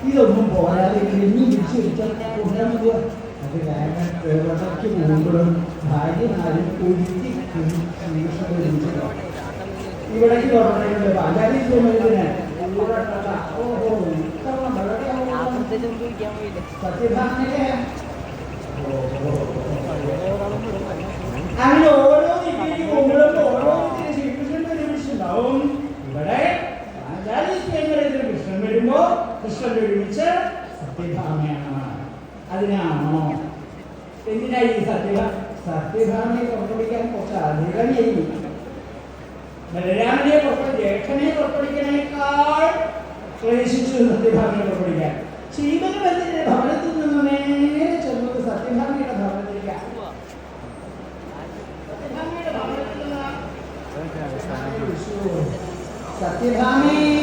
ഇതൊന്നും പോരാതെ ഇനി വിളിച്ചു വിളിച്ചാൽ കൊണ്ടാൻ മതിയോ? അത് കാരണം ഇടയ്ക്ക് പോകുമ്പോഴും ഭാര്യമാരും ഒഴുക്കി ഇവിടേക്ക് പറഞ്ഞിട്ടുണ്ട് പാലാരി സത്യഭാമയെ അങ്ങനെ ഓരോ രീതിക്ക് പോകുമ്പോഴും ഓരോ ശ്രീകൃഷ്ണന്റെ ഒരു വിഷയമുണ്ടാവും. ഇവിടെ പാഞ്ചാലി സ്വയംവരത്തിൽ കൃഷ്ണൻ വരുമ്പോ കൃഷ്ണൻ ഒരുമിച്ച് സത്യഭാമയാണ്. അതിനാണോ എന്തിനായി സത്യഭാമയെ പുറപ്പെടുവിക്കാൻ കുറച്ച് അധികം ചെയ്യും. ബലരാമനെ ജ്യേഷ്ഠനെ പുറപ്പെടുവിക്കണേക്കാൾ ക്ലേശിച്ചു സത്യഭാമയെ പുറപ്പെടുവിക്കാൻ. ശീതകബന്ധന്റെ ഭവനത്തിൽ നിന്ന് നേരെ ചെന്നത് സത്യഭാമയുടെ ഭവനത്തിലേക്കാണ്. സത്യഭാമയെ